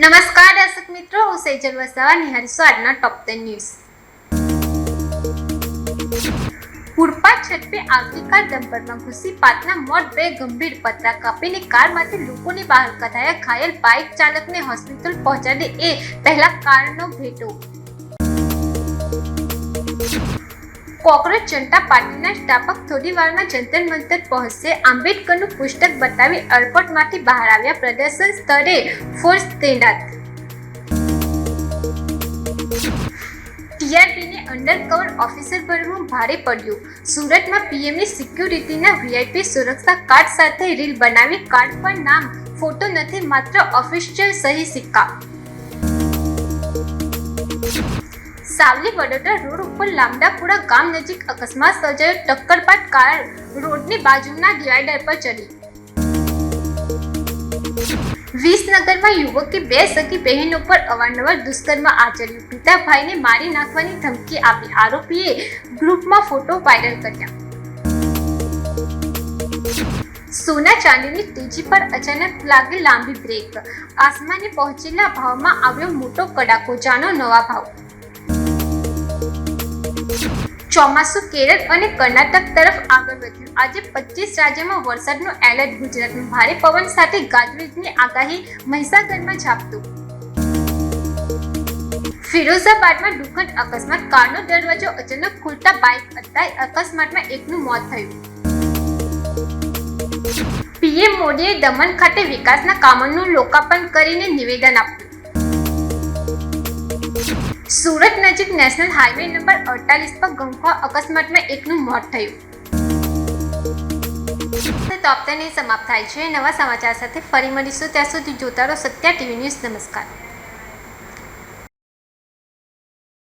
નમસ્કાર દર્શક મિત્રો, હું સેજલ વસાવા નિહાળીશું આજના ટોપ 10 ન્યૂઝ। પૂરપાટ છત પે આગની કાર ડમ્પરમાં ઘૂસી 5ના મોત, 2 ગંભીર, પતરા કાપીને કારમાંથી લોકોને બહાર કઢાયા, ઘાયલ બાઇક ચાલકને હોસ્પિટલ પહોંચાડે એ પહેલા કારનો ભેટો। કોકરોચ જનતા પાર્ટીના સ્થાપક થોડી વારમાં જંતર મંતર પહોંચશે, આંબેડકરનું પુસ્તક બતાવી એરપોર્ટમાંથી બહાર આવ્યા, પ્રદર્શન સ્થળે ફોર્સ તૈનાત। ટીઆરપીને અંડરકવર ઓફિસર બનવું ભારે પડ્યું, સુરતમાં પીએમની સિક્યુરિટીના વીઆઈપી સુરક્ષા કાર્ડ સાથે રીલ બનાવી, કાર્ડ પર નામ, ફોટો નથી, માત્ર ઓફિશિયલ સહી સિક્કા। સાવલી વડોદરા રોડ ઉપર લામડાપુરા ગામ નજીક અકસ્માત સર્જાયો, ટક્કર બાદ કાર રોડની બાજુના ડિવાઈડર પર ચડી। વિસનગરમાં યુવકે 2 સગી બહેનો પર અવારનવાર દુષ્કર્મ આચર્યું, પિતા ભાઈને મારી નાખવાની ધમકી આપી, આરોપીએ ગ્રુપમાં ફોટો વાયરલ કર્યા। સોના ચાંદીની તેજી પર અચાનક લાગી લાંબી બ્રેક, આસમાને પહોંચેલા ભાવમાં આવ્યો મોટો કડાકો, જાણો નવા ભાવ। ચોમાસુ કેરળ અને કર્ણાટક તરફ આગળ વધ્યું, આજે 25 રાજ્યોમાં વરસાદનું એલર્ટ, ગુજરાતમાં ભારે પવન સાથે ગાજવીજની આગાહી, મહીસાગરમાં ઝાપટું। ફિરોઝાબાદમાં દુઃખદ અકસ્માત, કારનો દરવાજો અચાનક ખુલતા બાઇક અથડાઈ, અકસ્માતમાં એકનું મોત થયું। પીએમ મોદીએ દમણ ખાતે વિકાસના કામોનું લોકાર્પણ કરીને નિવેદન આપ્યું। સુરત નજીક નેશનલ હાઈવે નંબર 48 પર ગમખ્વાર અકસ્માતમાં એકનું મોત થયું। ટોપ 10 સમાપ્ત થાય છે। નવા સમાચાર સાથે ફરી મળીશું, ત્યાં સુધી જોતા રહો સત્યા ટીવી ન્યૂઝ। નમસ્કાર।